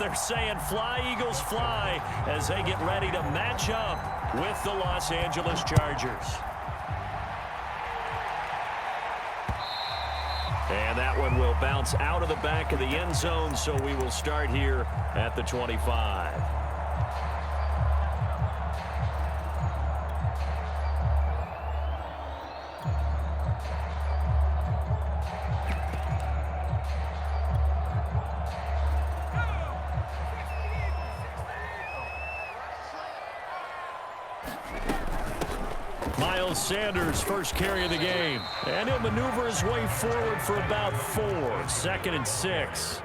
they're saying fly, Eagles, fly, as they get ready to match up with the Los Angeles Chargers. And that one will bounce out of the back of the end zone, so we will start here at the 25. Sanders first carry of the game, and he'll maneuver his way forward for about 4. 2nd and 6.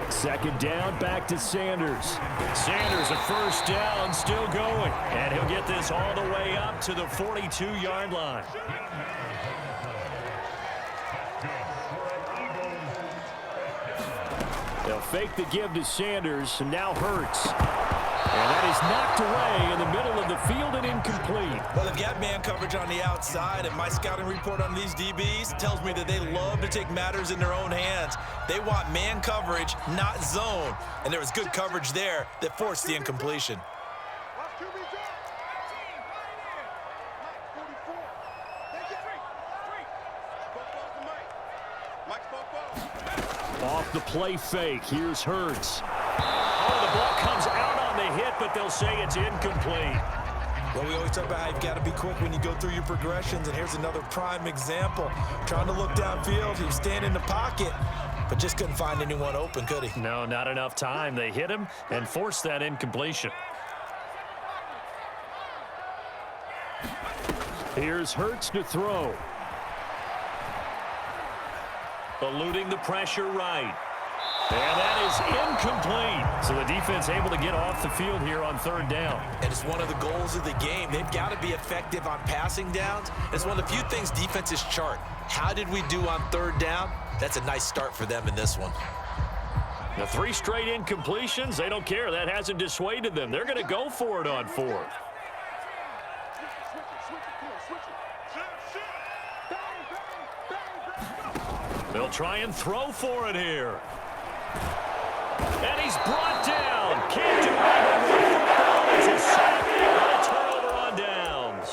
2nd down, back to Sanders. Sanders a first down, still going, and he'll get this all the way up to the 42-yard line. They'll fake the give to Sanders, and now Hurts. And that is knocked away in the middle of the field and incomplete. Well, they've got man coverage on the outside, and my scouting report on these DBs tells me that they love to take matters in their own hands. They want man coverage, not zone. And there was good coverage there that forced the incompletion. Off the play fake, here's Hurts. Oh, the ball comes out on the hit, but they'll say it's incomplete. Well, we always talk about how you've got to be quick when you go through your progressions, and here's another prime example. Trying to look downfield, he was standing in the pocket, but just couldn't find anyone open, could he? No, not enough time. They hit him and forced that incompletion. Here's Hurts to throw. Eluding the pressure right. And that is incomplete. So the defense able to get off the field here on 3rd down. And it's one of the goals of the game. They've got to be effective on passing downs. It's one of the few things defenses chart. How did we do on 3rd down? That's a nice start for them in this one. The 3 straight incompletions, they don't care. That hasn't dissuaded them. They're going to go for it on 4th. They'll try and throw for it here. And he's brought down. Can't do anything with the football. It's a sack and a turnover on downs.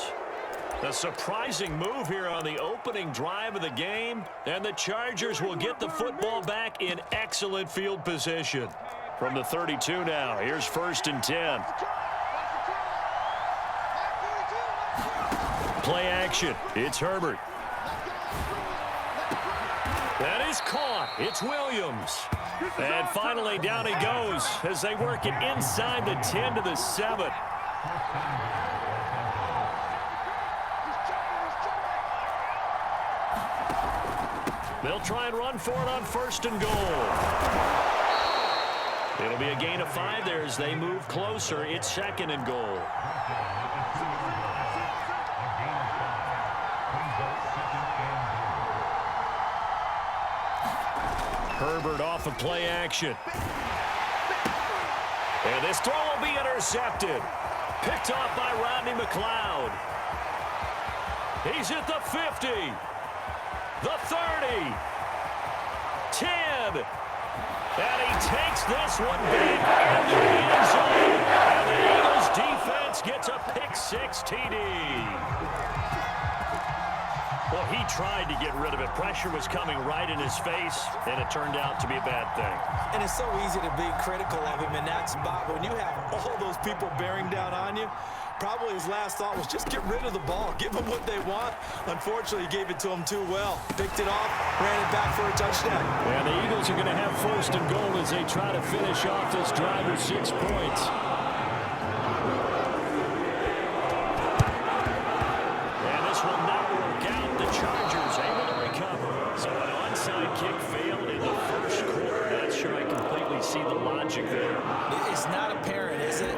A surprising move here on the opening drive of the game. And the Chargers will get the football back in excellent field position. From the 32 now, here's 1st and 10. Play action. It's Herbert. That is caught. It's Williams. And finally down he goes as they work it inside the 10 to the 7. They'll try and run for it on 1st and goal. It'll be a gain of 5 there as they move closer. It's 2nd and goal. Herbert off of play action. And this throw will be intercepted. Picked off by Rodney McLeod. He's at the 50. The 30. 10. And he takes this one back into the end zone. And the Eagles defense gets a pick-6 TD. Well, he tried to get rid of it. Pressure was coming right in his face, and it turned out to be a bad thing. And it's so easy to be critical of him in that spot. But when you have all those people bearing down on you, probably his last thought was just get rid of the ball. Give them what they want. Unfortunately, he gave it to them too well. Picked it off, ran it back for a touchdown. And the Eagles are going to have 1st and goal as they try to finish off this drive with 6 points. And this will not work out. The Chargers able to recover. So an onside kick failed in the 1st quarter. Not sure I completely see the logic there. It's not apparent, is it?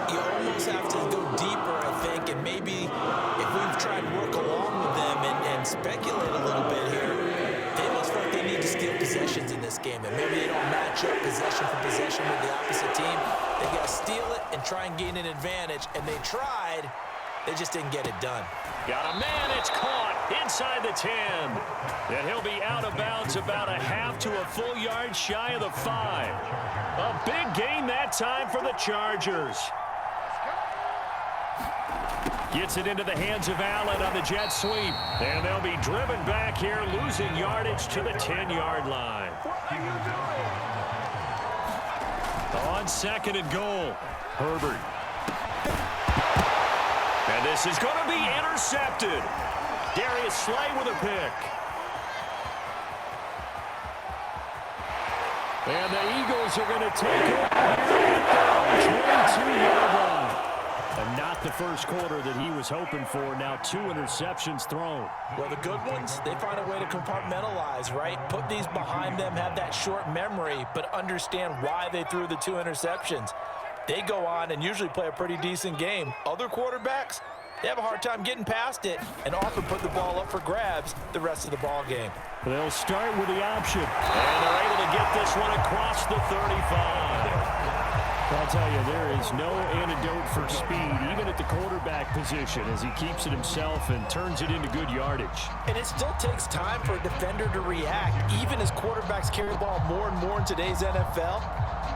You almost have to go deeper, I think, and maybe if we've tried to work along with them and speculate a little bit here, they must feel like they need to steal possessions in this game, and maybe they don't match up possession for possession with the opposite team. They've got to steal it and try and gain an advantage, and they tried. They just didn't get it done. Got a man, it's caught. inside the 10. And he'll be out of bounds about a half to a full yard shy of the 5. A big gain that time for the Chargers. Gets it into the hands of Allen on the jet sweep. And they'll be driven back here, losing yardage to the 10-yard line. On second and goal, Herbert. And this is going to be intercepted. Darius Slay with a pick. And the Eagles are going to take it at their own 22-yard line. And not the first quarter that he was hoping for. Now 2 interceptions thrown. Well, the good ones, they find a way to compartmentalize, right? Put these behind them, have that short memory, but understand why they threw the 2 interceptions. They go on and usually play a pretty decent game. Other quarterbacks, they have a hard time getting past it and often put the ball up for grabs the rest of the ball game. They'll start with the option. And they're able to get this one across the 35. I'll tell you, there is no antidote for speed, even at the quarterback position, as he keeps it himself and turns it into good yardage. And it still takes time for a defender to react. Even as quarterbacks carry the ball more and more in today's NFL,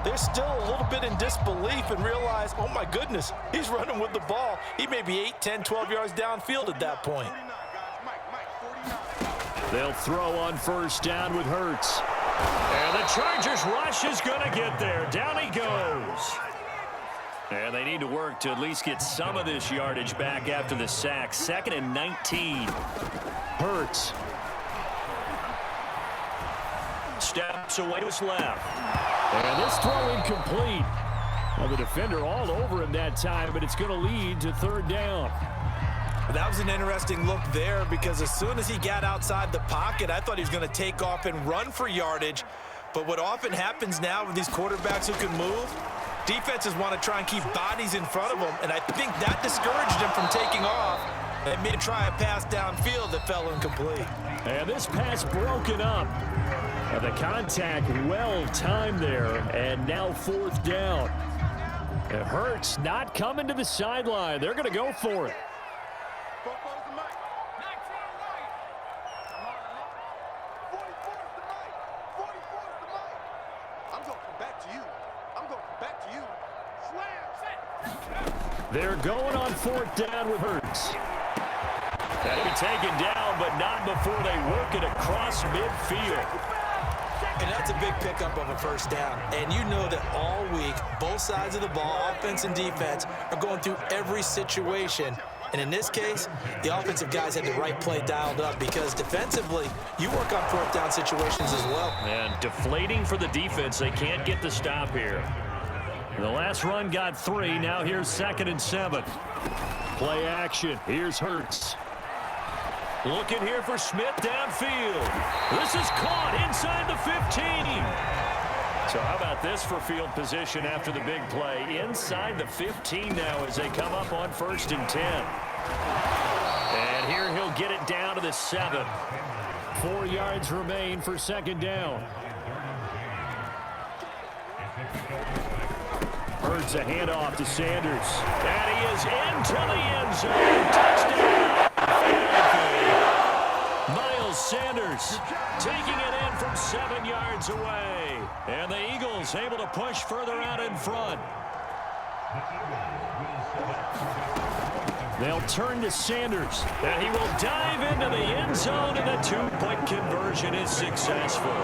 they're still a little bit in disbelief and realize, oh my goodness, he's running with the ball. He may be 8, 10, 12 yards downfield at that point. They'll throw on first down with Hurts. And the Chargers rush is going to get there. Down he goes. And they need to work to at least get some of this yardage back after the sack. 2nd and 19. Hurts. Steps away to his left. And this throw incomplete. Well, the defender all over him that time, but it's going to lead to 3rd down. That was an interesting look there because as soon as he got outside the pocket, I thought he was going to take off and run for yardage. But what often happens now with these quarterbacks who can move, defenses want to try and keep bodies in front of them, and I think that discouraged him from taking off and made him try a pass downfield that fell incomplete. And this pass broken up. The contact well timed there, and now 4th down. It hurts not coming to the sideline. They're going to go for it. They're going on 4th down with Hurts. That'll be taken down, but not before they work it across midfield. And that's a big pickup of a first down. And you know that all week, both sides of the ball, offense and defense, are going through every situation. And in this case, the offensive guys had the right play dialed up because defensively, you work on 4th down situations as well. And deflating for the defense. They can't get the stop here. The last run got 3. Now here's 2nd and 7. Play action. Here's Hurts. Looking here for Smith downfield. This is caught inside the 15. So how about this for field position after the big play? Inside the 15 now as they come up on 1st and 10. And here he'll get it down to the 7. 4 yards remain for 2nd down. Hurts a handoff to Sanders. And he is into the end zone. Touchdown. Miles Sanders taking it in from 7 yards away. And the Eagles able to push further out in front. They'll turn to Sanders. And he will dive into the end zone, and the 2-point conversion is successful.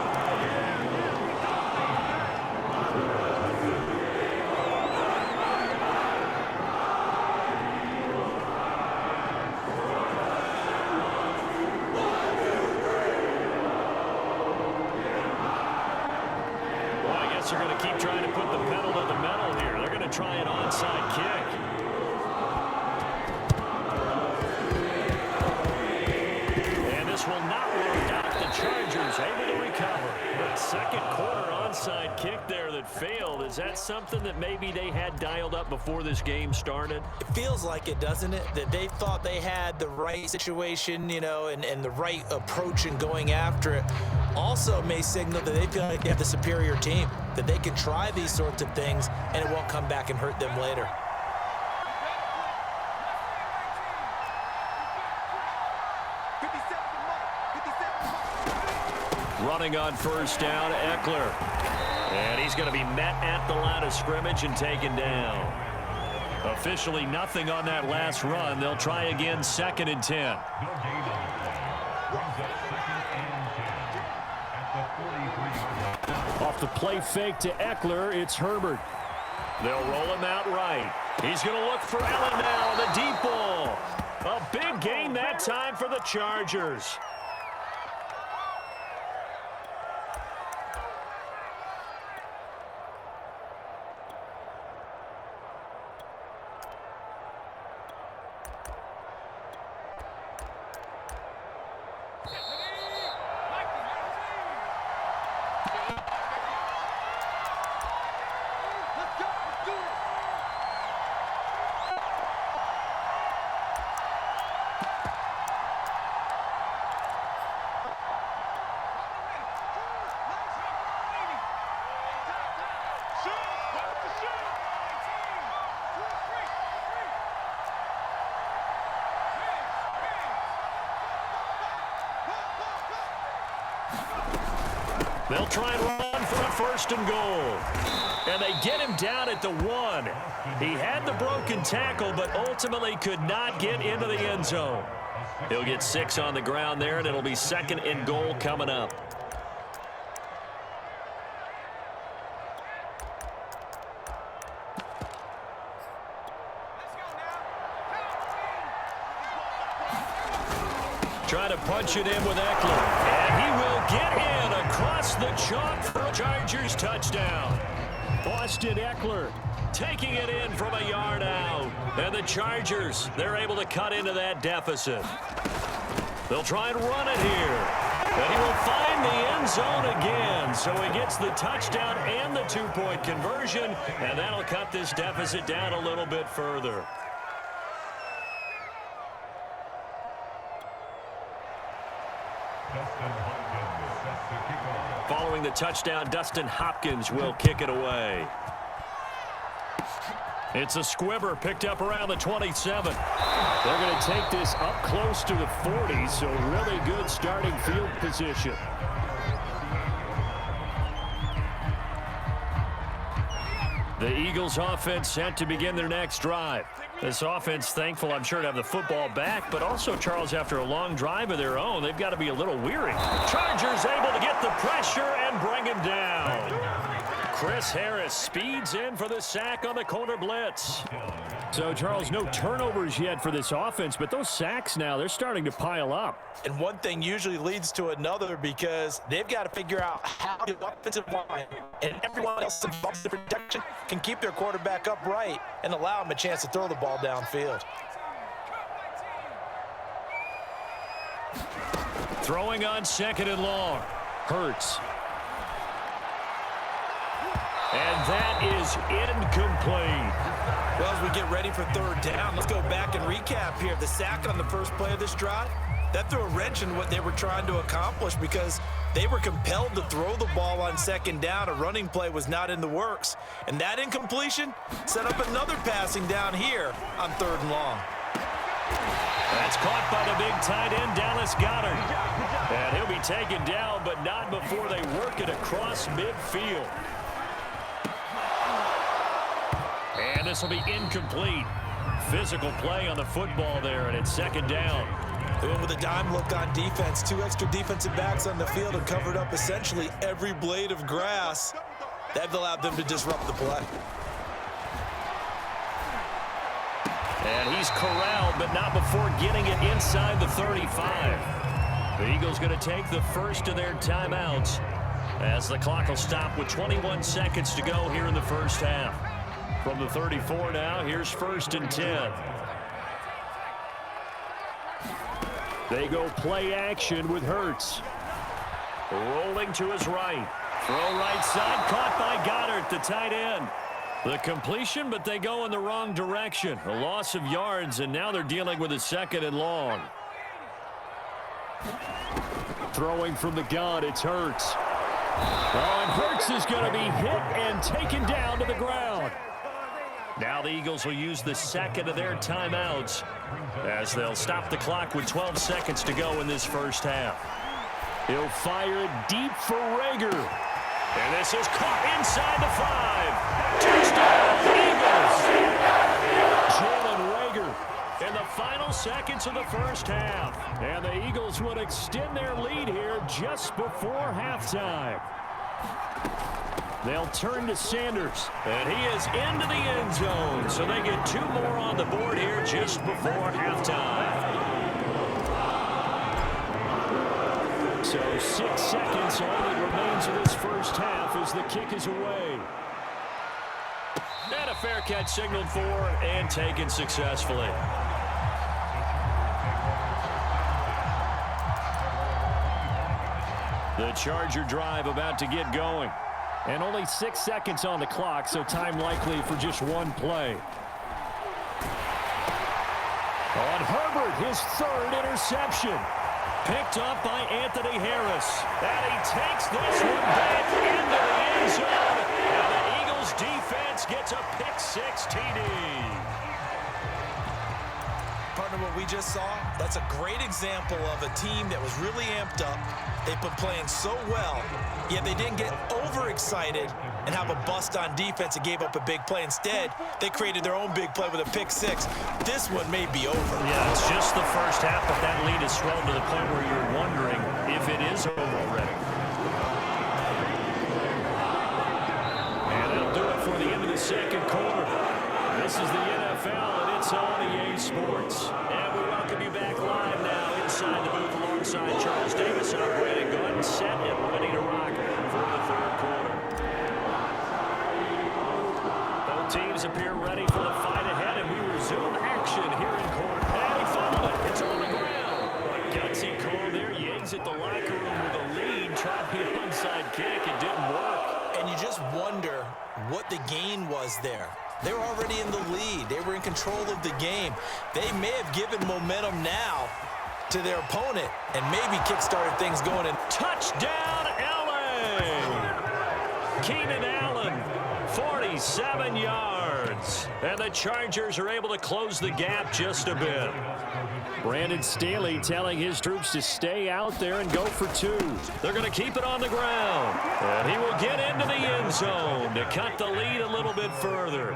They're going to keep trying to put the pedal to the metal here. They're going to try an onside kick. And this will not work out. The Chargers able to recover. But 2nd quarter onside kick there that failed. Is that something that maybe they had dialed up before this game started? It feels like it, doesn't it? That they thought they had the right situation, you know, and the right approach in going after it. Also may signal that they feel like they have the superior team, that they can try these sorts of things and it won't come back and hurt them later. Running on first down, Eckler. And he's going to be met at the line of scrimmage and taken down. Officially nothing on that last run. They'll try again, 2nd and 10. Off the play fake to Eckler, it's Herbert. They'll roll him out right. He's going to look for Allen now, the deep ball. A big gain that time for the Chargers. They'll try and run for a 1st and goal. And they get him down at the 1. He had the broken tackle, but ultimately could not get into the end zone. He'll get 6 on the ground there, and it'll be 2nd and goal coming up. Trying to punch it in with Eckler. And he will get in across the chalk for a Chargers touchdown. Austin Eckler taking it in from a yard out. And the Chargers, they're able to cut into that deficit. They'll try and run it here. And he will find the end zone again. So he gets the touchdown and the 2-point conversion. And that'll cut this deficit down a little bit further. Following the touchdown, Dustin Hopkins will kick it away. It's a squibber picked up around the 27. They're going to take this up close to the 40, so really good starting field position. The Eagles offense set to begin their next drive. This offense thankful, I'm sure, to have the football back, but also, Charles, after a long drive of their own, they've got to be a little weary. Chargers able to get the pressure and bring him down. Chris Harris speeds in for the sack on the corner blitz. So, Charles, no turnovers yet for this offense, but those sacks now, they're starting to pile up. And one thing usually leads to another because they've got to figure out how the offensive line and everyone else involved in protection can keep their quarterback upright and allow him a chance to throw the ball downfield. Throwing on 2nd and long. Hurts. And that is incomplete. Well, as we get ready for 3rd down, let's go back and recap here. The sack on the first play of this drive, that threw a wrench in what they were trying to accomplish because they were compelled to throw the ball on 2nd down. A running play was not in the works. And that incompletion set up another passing down here on 3rd and long. That's caught by the big tight end, Dallas Goedert. And he'll be taken down, but not before they work it across midfield. And this will be incomplete. Physical play on the football there, and it's 2nd down. They went with a dime look on defense. 2 extra defensive backs on the field and covered up essentially every blade of grass. That allowed them to disrupt the play. And he's corralled, but not before getting it inside the 35. The Eagles going to take the first of their timeouts as the clock will stop with 21 seconds to go here in the first half. From the 34 now, here's 1st and 10. They go play action with Hurts. Rolling to his right. Throw right side, caught by Goedert, the tight end. The completion, but they go in the wrong direction. A loss of yards, and now they're dealing with a 2nd and long. Throwing from the gun, it's Hurts. Oh, and Hurts is going to be hit and taken down to the ground. Now the Eagles will use the 2nd of their timeouts as they'll stop the clock with 12 seconds to go in this first half. He'll fire it deep for Rager. And this is caught inside the 5. Touchdown, Eagles. Jalen Rager in the final seconds of the first half. And the Eagles would extend their lead here just before halftime. They'll turn to Sanders, and he is into the end zone. So they get 2 more on the board here just before halftime. So 6 seconds, all that remains of this first half as the kick is away. And a fair catch signaled for and taken successfully. The Charger drive about to get going. And only 6 seconds on the clock, so time likely for just one play. On Herbert, his 3rd interception. Picked up by Anthony Harris. And he takes this one back into the end zone. And the Eagles defense gets a pick-6 TD. Partner, what we just saw, that's a great example of a team that was really amped up. They've been playing so well, yet they didn't get overexcited and have a bust on defense and gave up a big play. Instead, they created their own big play with a pick-6. This one may be over. Yeah, it's just the first half, but that lead has swelled to the point where you're wondering if it is over already. And that'll do it for the end of the second quarter. This is the NFL, and it's on EA Sports. And we welcome you back live now inside the booth alongside Charles Davis, operating gun, set, and ready to rock for the third quarter. Both teams appear ready for the fight ahead, and we resume action here in court. And he fouled it. It's on the ground. A gutsy call there. You exit the locker room with a lead. Tried the onside kick. It didn't work. And you just wonder what the gain was there. They were already in the lead. They were in control of the game. They may have given momentum now to their opponent and maybe kick-started things going. And touchdown, L.A. Keenan Allen, 47 yards. And the Chargers are able to close the gap just a bit. Brandon Staley telling his troops to stay out there and go for 2. They're going to keep it on the ground. And he will get into the end zone to cut the lead a little bit further.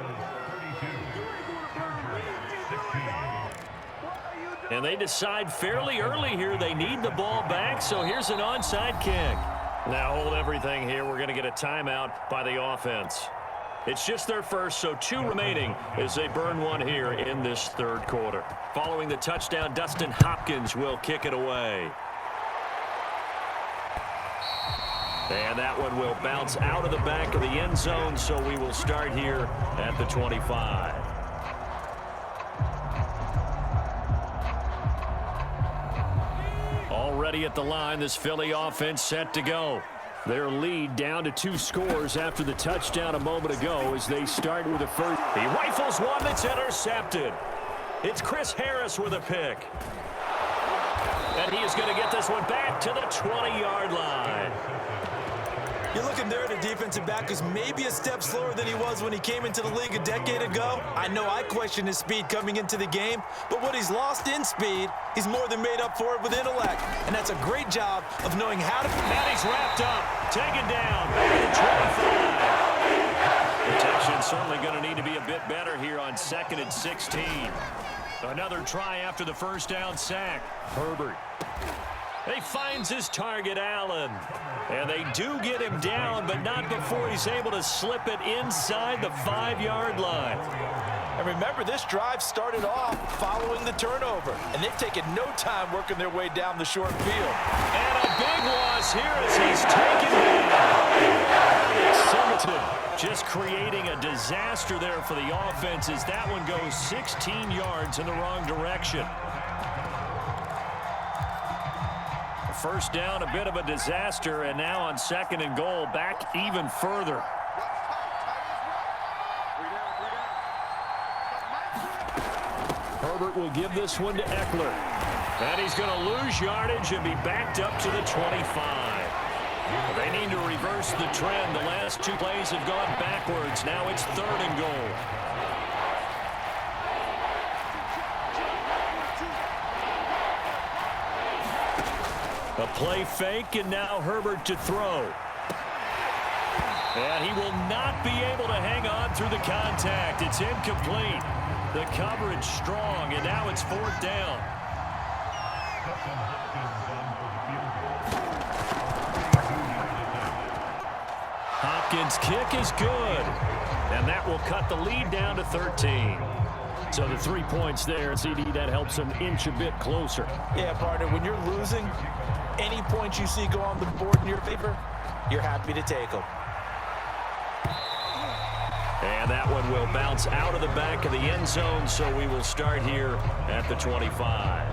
And they decide fairly early here they need the ball back, so here's an onside kick. Now hold everything here. We're going to get a timeout by the offense. It's just their first, so 2 remaining as they burn one here in this third quarter. Following the touchdown, Dustin Hopkins will kick it away. And that one will bounce out of the back of the end zone, so we will start here at the 25. Already at the line, this Philly offense set to go. Their lead down to 2 scores after the touchdown a moment ago as they start with a first. He rifles one that's intercepted. It's Chris Harris with a pick. And he is going to get this one back to the 20-yard line. You're looking there at a defensive back who's maybe a step slower than he was when he came into the league a decade ago. I know I questioned his speed coming into the game, but what he's lost in speed, he's more than made up for it with intellect. And that's a great job of knowing how to... And he's wrapped up, taken down, back to the 25. Protection certainly going to need to be a bit better here on 2nd and 16. Another try after the first down sack. Herbert. He finds his target, Allen. And they do get him down, but not before he's able to slip it inside the 5-yard line. And remember, this drive started off following the turnover, and they've taken no time working their way down the short field. And a big loss here as he's taken down. Just creating a disaster there for the offense as that one goes 16 yards in the wrong direction. First down, a bit of a disaster, and now on 2nd and goal, back even further. Herbert will give this one to Eckler. And he's going to lose yardage and be backed up to the 25. They need to reverse the trend. The last 2 plays have gone backwards. Now it's 3rd and goal. A play fake, and now Herbert to throw. And he will not be able to hang on through the contact. It's incomplete. The coverage strong, and now it's 4th down. Hopkins' kick is good, and that will cut the lead down to 13. So the 3 points there, CD, that helps them inch a bit closer. Yeah, partner, when you're losing, any points you see go on the board in your favor, you're happy to take them. And that one will bounce out of the back of the end zone, so we will start here at the 25.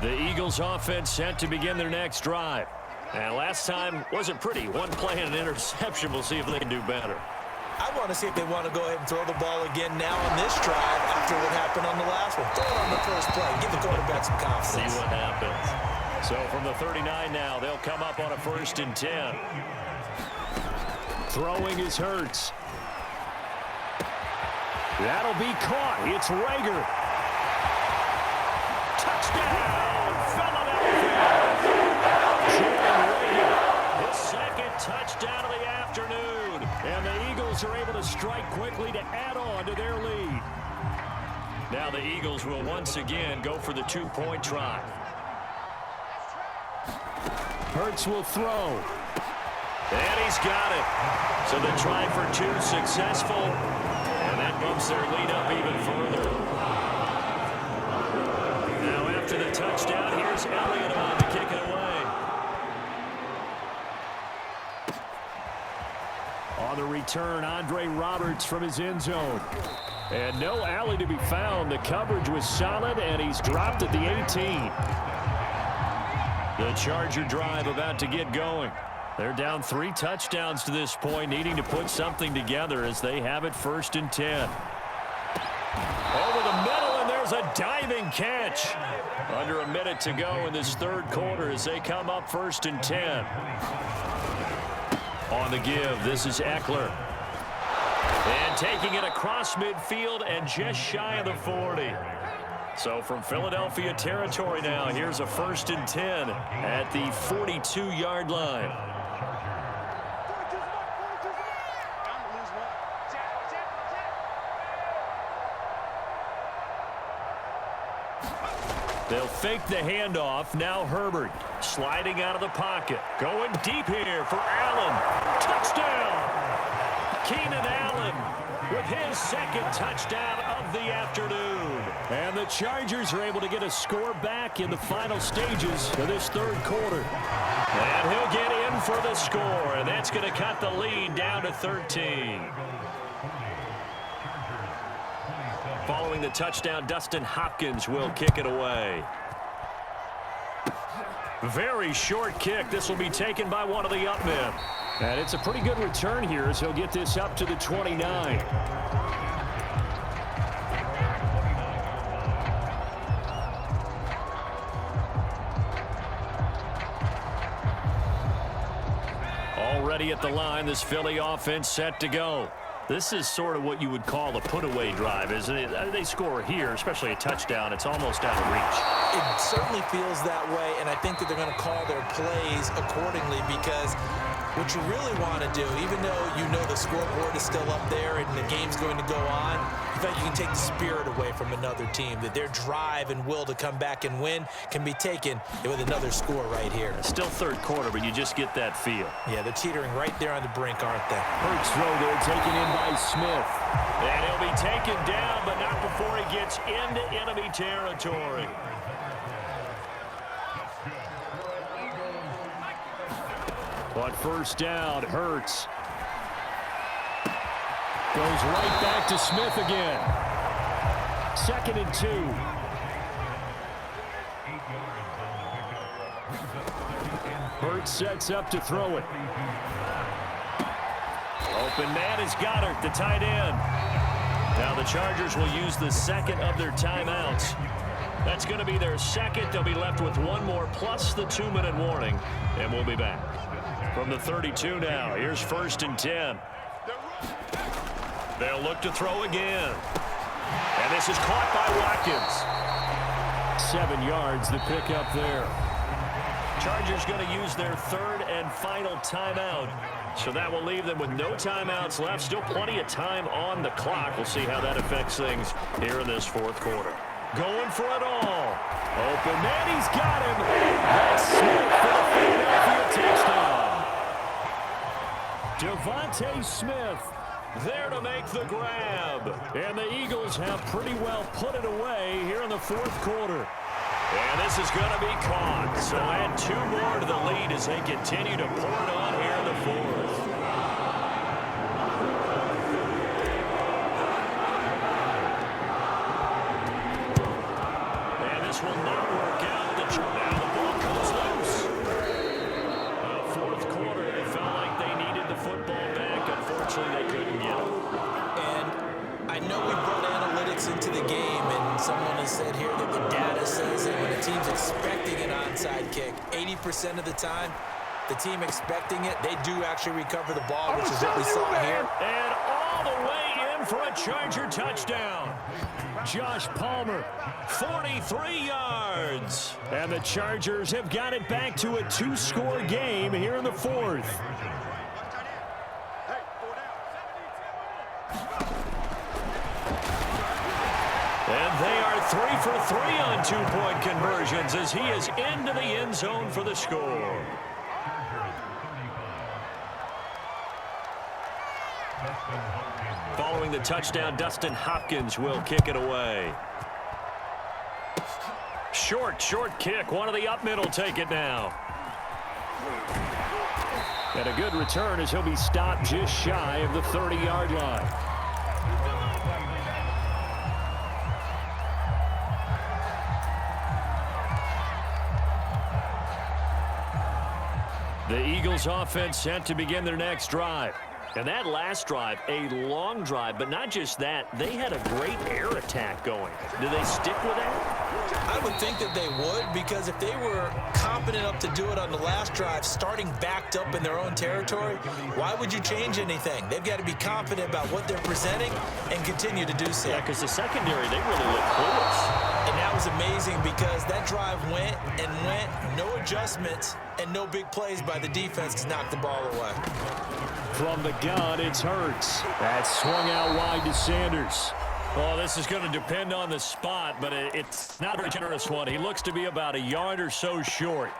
The Eagles offense set to begin their next drive. And last time wasn't pretty. One play and an interception. We'll see if they can do better. I want to see if they want to go ahead and throw the ball again now on this drive after what happened on the last one. Throw it on the first play. Give the quarterback some confidence. See what happens. So from the 39 now, they'll come up on a 1st and 10. Throwing is Hurts. That'll be caught. It's Rager. Touchdown, Philadelphia. Jalen Rager, his 2nd touchdown of the afternoon. And the Eagles are able to strike quickly to add on to their lead. Now the Eagles will once again go for the 2-point try. Hurts will throw. And he's got it. So the try for 2 successful. And that bumps their lead up even further. Now after the touchdown, here's Elliott on to kick it away. On the return, Andre Roberts from his end zone. And no alley to be found. The coverage was solid, and he's dropped at the 18. The Charger drive about to get going. They're down 3 touchdowns to this point, needing to put something together as they have it 1st and 10. Over the middle, and there's a diving catch. Under a minute to go in this 3rd quarter as they come up 1st and 10. On the give, this is Eckler. And taking it across midfield and just shy of the 40. So from Philadelphia territory now, here's a 1st and 10 at the 42-yard line. They'll fake the handoff. Now Herbert sliding out of the pocket. Going deep here for Allen. Touchdown! Keenan Allen with his 2nd touchdown of the afternoon. And the Chargers are able to get a score back in the final stages of this 3rd quarter. And he'll get in for the score, and that's going to cut the lead down to 13. Following the touchdown, Dustin Hopkins will kick it away. Very short kick. This will be taken by one of the up men. And it's a pretty good return here as he'll get this up to the 29. Already at the line, this Philly offense set to go. This is sort of what you would call a put-away drive, isn't it? They score here, especially a touchdown. It's almost out of reach. It certainly feels that way, and I think that they're going to call their plays accordingly because what you really want to do, even though you know the scoreboard is still up there and the game's going to go on, you feel like you can take the spirit away from another team, that their drive and will to come back and win can be taken with another score right here. Still 3rd quarter, but you just get that feel. Yeah, they're teetering right there on the brink, aren't they? Hurts throw there, taken in by Smith. And he'll be taken down, but not before he gets into enemy territory. On 1st down, Hurts goes right back to Smith again. 2nd and 2. Hurts sets up to throw it. Open man is Goddard, the tight end. Now the Chargers will use the 2nd of their timeouts. That's going to be their 2nd. They'll be left with 1 more plus the 2-minute warning, and we'll be back. From the 32 now, here's 1st and 10. They'll look to throw again. And this is caught by Watkins. 7 yards, the pickup there. Chargers going to use their third and final timeout. So that will leave them with no timeouts left. Still plenty of time on the clock. We'll see how that affects things here in this fourth quarter. Going for it all. Open man, he's got him. That's Smith for the Philadelphia touchdown. Devontae Smith there to make the grab. And the Eagles have pretty well put it away here in the fourth quarter. And this is going to be caught. So add 2 more to the lead as they continue to pour it on here in the fourth. And this will not work out. Now the ball comes loose. Fourth quarter, they felt like they needed the football back. Unfortunately, they couldn't get it. And I know we brought analytics into the game, and someone has said here that the data says that when a team's expecting an onside kick, 80% of the time, the team expecting it, they do actually recover the ball, which is what we saw here. And all the way in for a Charger touchdown. Josh Palmer, 43 yards. And the Chargers have got it back to a 2-score game here in the fourth. And they are 3 for 3 on 2-point conversions as he is into the end zone for the score. Following the touchdown, Dustin Hopkins will kick it away. Short kick. One of the up mid will take it now. And a good return as he'll be stopped just shy of the 30-yard line. The Eagles offense set to begin their next drive. And that last drive, a long drive, but not just that, they had a great air attack going. Do they stick with that? I would think that they would, because if they were competent enough to do it on the last drive, starting backed up in their own territory, why would you change anything? They've got to be confident about what they're presenting and continue to do so. Yeah, because the secondary, they really look clueless. And that was amazing because that drive went, no adjustments, and no big plays by the defense to knock the ball away. From the gun, it's Hurts. That swung out wide to Sanders. Well, this is going to depend on the spot, but it's not a very generous one. He looks to be about a yard or so short.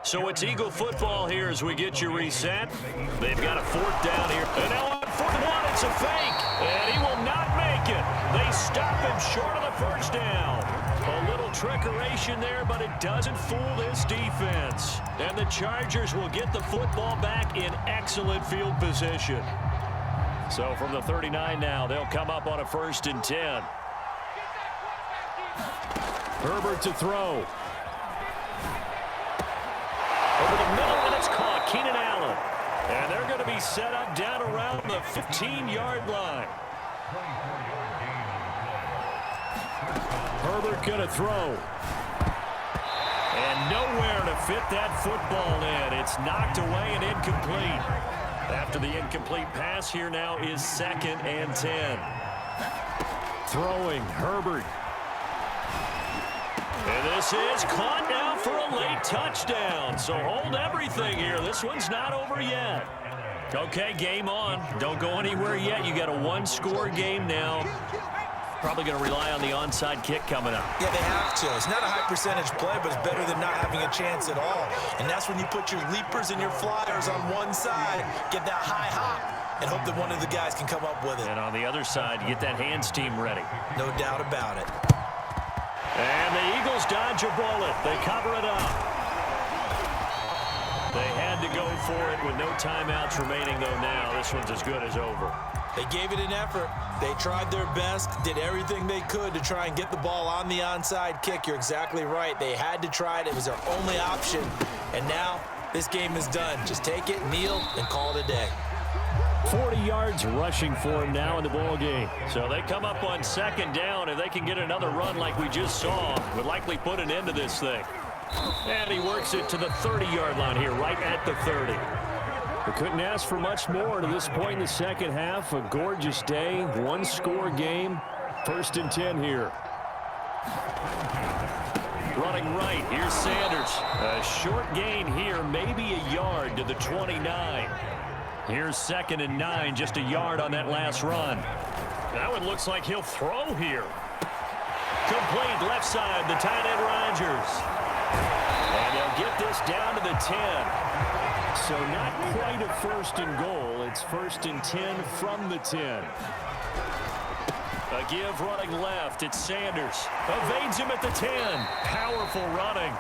So it's Eagle football here as we get you reset. They've got a 4th down here. And now on 4th and 1, it's a fake. And he will not make it. They stop him short of the first down. A little trickeration there, but it doesn't fool this defense. And the Chargers will get the football back in excellent field position. So from the 39 now, they'll come up on a 1st and 10. Herbert to throw. Over the middle, and it's caught. Keenan Allen. And they're going to be set up down around the 15-yard line. Herbert going to throw. And nowhere to fit that football in. It's knocked away and incomplete. After the incomplete pass, here now is 2nd and 10. Throwing, Herbert. And this is caught now for a late touchdown. So hold everything here. This one's not over yet. Okay, game on. Don't go anywhere yet. You got a 1-score game now. Probably going to rely on the onside kick coming up. Yeah, they have to. It's not a high percentage play, but it's better than not having a chance at all. And that's when you put your leapers and your flyers on one side, get that high hop, and hope that one of the guys can come up with it. And on the other side, get that hands team ready. No doubt about it. And the Eagles dodge a bullet. They cover it up. They had to go for it with no timeouts remaining, though, now. This one's as good as over. They gave it an effort. They tried their best, did everything they could to try and get the ball on the onside kick. You're exactly right. They had to try it. It was their only option. And now this game is done. Just take it, kneel, and call it a day. 40 yards rushing for him now in the ball game. So they come up on second down. If they can get another run like we just saw, would likely put an end to this thing. And he works it to the 30-yard line here, right at the 30. We couldn't ask for much more to this point in the second half. A gorgeous day, one-score game. 1st and 10 here. Running right, here's Sanders. A short gain here, maybe a yard to the 29. Here's 2nd and 9, just a yard on that last run. That one looks like he'll throw here. Complete left side, the tight end Rodgers. And they'll get this down to the 10. So not quite a 1st and goal. It's 1st and 10 from the 10. A give running left. It's Sanders. Evades him at the 10. Powerful running.